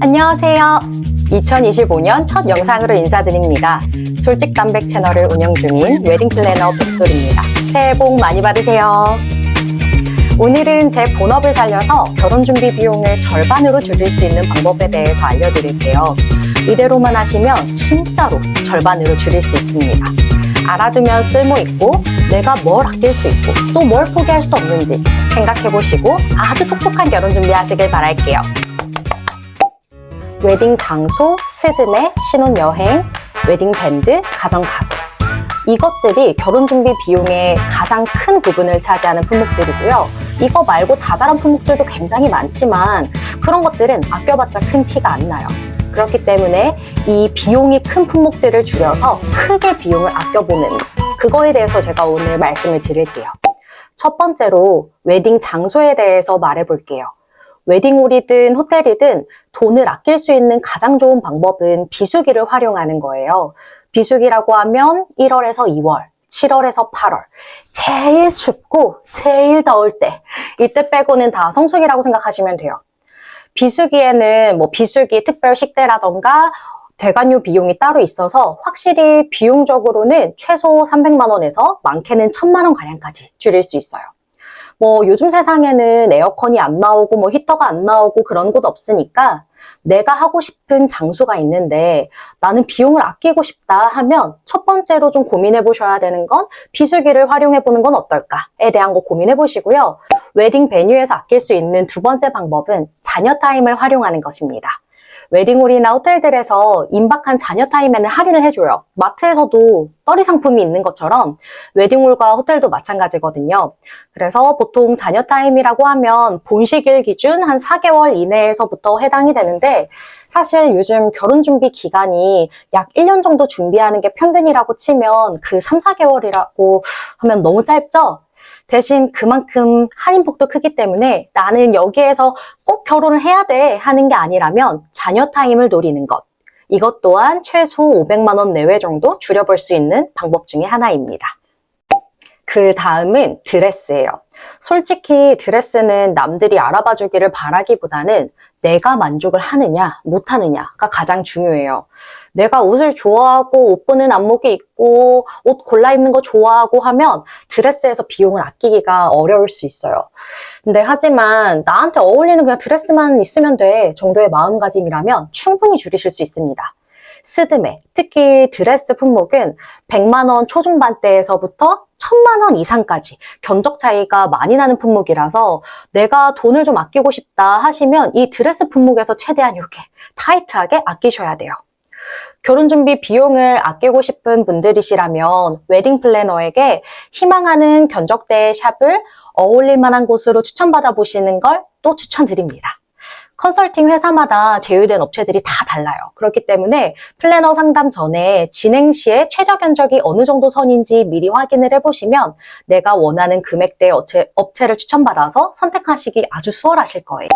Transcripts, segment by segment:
안녕하세요. 2025년 첫 영상으로 인사드립니다. 솔직담백 채널을 운영 중인 웨딩 플래너 백솔입니다. 새해 복 많이 받으세요. 오늘은 제 본업을 살려서 결혼 준비 비용을 절반으로 줄일 수 있는 방법에 대해서 알려드릴게요. 이대로만 하시면 진짜로 절반으로 줄일 수 있습니다. 알아두면 쓸모있고 내가 뭘 아낄 수 있고 또 뭘 포기할 수 없는지 생각해보시고 아주 똑똑한 결혼 준비하시길 바랄게요. 웨딩 장소, 스드메, 신혼여행, 웨딩 밴드, 가정가구 이것들이 결혼 준비 비용의 가장 큰 부분을 차지하는 품목들이고요. 이거 말고 자잘한 품목들도 굉장히 많지만 그런 것들은 아껴봤자 큰 티가 안 나요. 그렇기 때문에 이 비용이 큰 품목들을 줄여서 크게 비용을 아껴보는 그거에 대해서 제가 오늘 말씀을 드릴게요. 첫 번째로 웨딩 장소에 대해서 말해볼게요. 웨딩홀이든 호텔이든 돈을 아낄 수 있는 가장 좋은 방법은 비수기를 활용하는 거예요. 비수기라고 하면 1월에서 2월, 7월에서 8월 제일 춥고 제일 더울 때 이때 빼고는 다 성수기라고 생각하시면 돼요. 비수기에는 비수기 특별 식대라던가 대관료 비용이 따로 있어서 확실히 비용적으로는 최소 300만 원에서 많게는 1000만 원 가량까지 줄일 수 있어요. 요즘 세상에는 에어컨이 안 나오고 히터가 안 나오고 그런 곳 없으니까 내가 하고 싶은 장소가 있는데 나는 비용을 아끼고 싶다 하면 첫 번째로 좀 고민해 보셔야 되는 건 비수기를 활용해 보는 건 어떨까에 대한 거 고민해 보시고요. 웨딩 베뉴에서 아낄 수 있는 두 번째 방법은 자녀 타임을 활용하는 것입니다. 웨딩홀이나 호텔들에서 임박한 자녀 타임에는 할인을 해줘요. 마트에서도 떨이 상품이 있는 것처럼 웨딩홀과 호텔도 마찬가지거든요. 그래서 보통 자녀 타임이라고 하면 본식일 기준 한 4개월 이내에서부터 해당이 되는데 사실 요즘 결혼 준비 기간이 약 1년 정도 준비하는 게 평균이라고 치면 그 3, 4개월이라고 하면 너무 짧죠? 대신 그만큼 할인폭도 크기 때문에 나는 여기에서 꼭 결혼을 해야 돼 하는 게 아니라면 자녀 타임을 노리는 것. 이것 또한 최소 500만 원 내외 정도 줄여볼 수 있는 방법 중에 하나입니다. 그 다음은 드레스예요. 솔직히 드레스는 남들이 알아봐 주기를 바라기보다는 내가 만족을 하느냐 못하느냐가 가장 중요해요. 내가 옷을 좋아하고 옷 보는 안목이 있고 옷 골라 입는 거 좋아하고 하면 드레스에서 비용을 아끼기가 어려울 수 있어요. 근데 하지만 나한테 어울리는 그냥 드레스만 있으면 돼 정도의 마음가짐이라면 충분히 줄이실 수 있습니다. 스드메, 특히 드레스 품목은 100만 원 초중반대에서부터 1000만 원 이상까지 견적 차이가 많이 나는 품목이라서 내가 돈을 좀 아끼고 싶다 하시면 이 드레스 품목에서 최대한 이렇게 타이트하게 아끼셔야 돼요. 결혼 준비 비용을 아끼고 싶은 분들이시라면 웨딩 플래너에게 희망하는 견적대의 샵을 어울릴 만한 곳으로 추천받아 보시는 걸 또 추천드립니다. 컨설팅 회사마다 제휴된 업체들이 다 달라요. 그렇기 때문에 플래너 상담 전에 진행 시에 최저 견적이 어느 정도 선인지 미리 확인을 해보시면 내가 원하는 금액대의 업체를 추천받아서 선택하시기 아주 수월하실 거예요.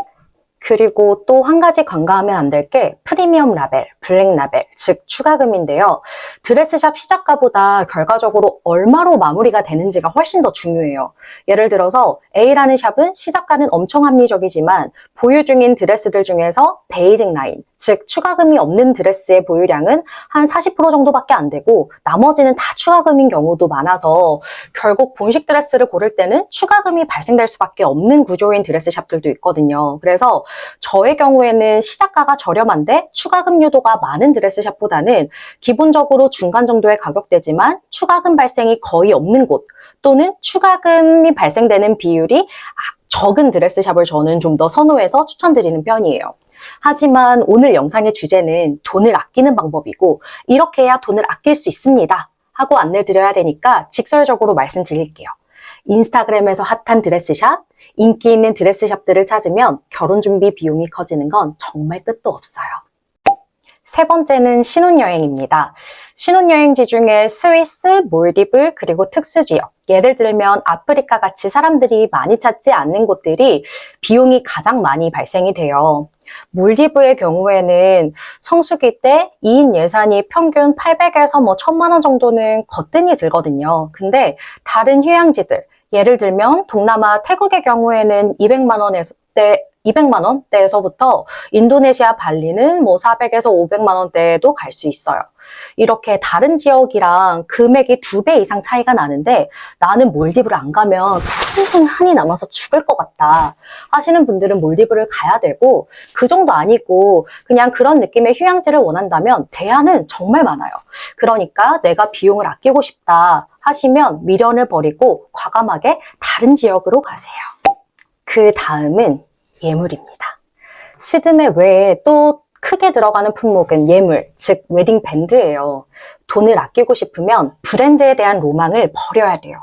그리고 또 한 가지 간과하면 안 될 게 프리미엄 라벨, 블랙 라벨, 즉 추가금인데요. 드레스샵 시작가보다 결과적으로 얼마로 마무리가 되는지가 훨씬 더 중요해요. 예를 들어서 A라는 샵은 시작가는 엄청 합리적이지만 보유 중인 드레스들 중에서 베이직 라인, 즉 추가금이 없는 드레스의 보유량은 한 40% 정도밖에 안 되고 나머지는 다 추가금인 경우도 많아서 결국 본식 드레스를 고를 때는 추가금이 발생될 수밖에 없는 구조인 드레스 샵들도 있거든요. 그래서 저의 경우에는 시작가가 저렴한데 추가금 유도가 많은 드레스샵보다는 기본적으로 중간 정도의 가격대지만 추가금 발생이 거의 없는 곳 또는 추가금이 발생되는 비율이 적은 드레스샵을 저는 좀 더 선호해서 추천드리는 편이에요. 하지만 오늘 영상의 주제는 돈을 아끼는 방법이고 이렇게 해야 돈을 아낄 수 있습니다 하고 안내드려야 되니까 직설적으로 말씀드릴게요. 인스타그램에서 핫한 드레스샵, 인기 있는 드레스샵들을 찾으면 결혼 준비 비용이 커지는 건 정말 끝도 없어요. 세 번째는 신혼여행입니다. 신혼여행지 중에 스위스, 몰디브, 그리고 특수지역, 예를 들면 아프리카 같이 사람들이 많이 찾지 않는 곳들이 비용이 가장 많이 발생이 돼요. 몰디브의 경우에는 성수기 때 2인 예산이 평균 800에서 1000만 원 정도는 거뜬히 들거든요. 근데 다른 휴양지들, 예를 들면 동남아 태국의 경우에는 200만 원에서 200만 원대에서부터 인도네시아 발리는 뭐 400에서 500만 원대에도 갈 수 있어요. 이렇게 다른 지역이랑 금액이 2배 이상 차이가 나는데 나는 몰디브를 안 가면 평생 한이 남아서 죽을 것 같다 하시는 분들은 몰디브를 가야 되고, 그 정도 아니고 그냥 그런 느낌의 휴양지를 원한다면 대안은 정말 많아요. 그러니까 내가 비용을 아끼고 싶다 하시면 미련을 버리고 과감하게 다른 지역으로 가세요. 그 다음은 예물입니다. 시드메 외에 또 크게 들어가는 품목은 예물, 즉 웨딩 밴드예요. 돈을 아끼고 싶으면 브랜드에 대한 로망을 버려야 돼요.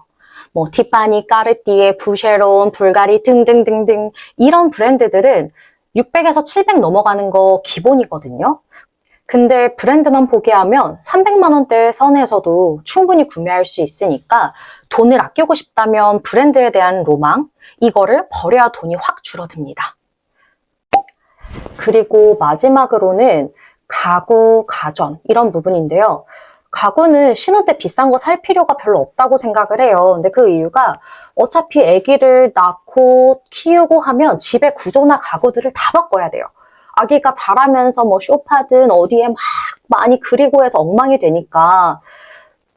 뭐 티파니, 까르띠에, 부쉐론, 불가리 등등등등 이런 브랜드들은 600에서 700 넘어가는 거 기본이거든요. 근데 브랜드만 포기하면 300만 원대 선에서도 충분히 구매할 수 있으니까 돈을 아끼고 싶다면 브랜드에 대한 로망, 이거를 버려야 돈이 확 줄어듭니다. 그리고 마지막으로는 가구, 가전 이런 부분인데요. 가구는 신혼 때 비싼 거 살 필요가 별로 없다고 생각을 해요. 근데 그 이유가 어차피 아기를 낳고 키우고 하면 집의 구조나 가구들을 다 바꿔야 돼요. 아기가 자라면서 뭐 소파든 어디에 막 많이 그리고 해서 엉망이 되니까,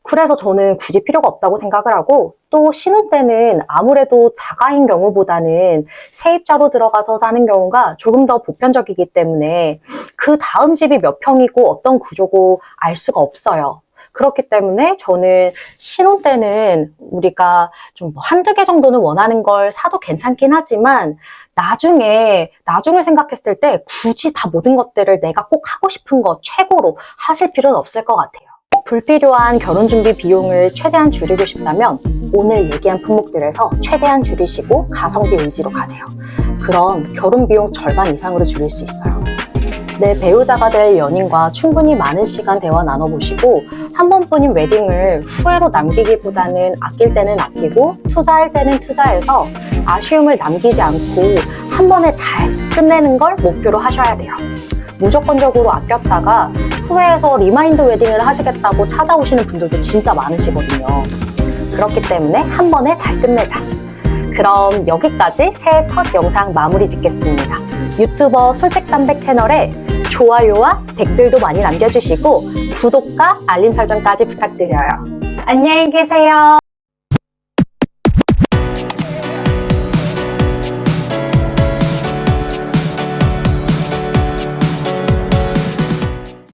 그래서 저는 굳이 필요가 없다고 생각을 하고, 또 신혼 때는 아무래도 자가인 경우보다는 세입자로 들어가서 사는 경우가 조금 더 보편적이기 때문에 그 다음 집이 몇 평이고 어떤 구조고 알 수가 없어요. 그렇기 때문에 저는 신혼 때는 우리가 좀 한두 개 정도는 원하는 걸 사도 괜찮긴 하지만 나중을 생각했을 때 굳이 다 모든 것들을 내가 꼭 하고 싶은 것 최고로 하실 필요는 없을 것 같아요. 불필요한 결혼 준비 비용을 최대한 줄이고 싶다면 오늘 얘기한 품목들에서 최대한 줄이시고 가성비 의지로 가세요. 그럼 결혼 비용 절반 이상으로 줄일 수 있어요. 내 배우자가 될 연인과 충분히 많은 시간 대화 나눠보시고 한 번뿐인 웨딩을 후회로 남기기보다는 아낄 때는 아끼고 투자할 때는 투자해서 아쉬움을 남기지 않고 한 번에 잘 끝내는 걸 목표로 하셔야 돼요. 무조건적으로 아꼈다가 후회해서 리마인드 웨딩을 하시겠다고 찾아오시는 분들도 진짜 많으시거든요. 그렇기 때문에 한 번에 잘 끝내자. 그럼 여기까지 새해 첫 영상 마무리 짓겠습니다. 유튜버 솔직담백 채널에 좋아요와 댓글도 많이 남겨주시고 구독과 알림 설정까지 부탁드려요. 안녕히 계세요.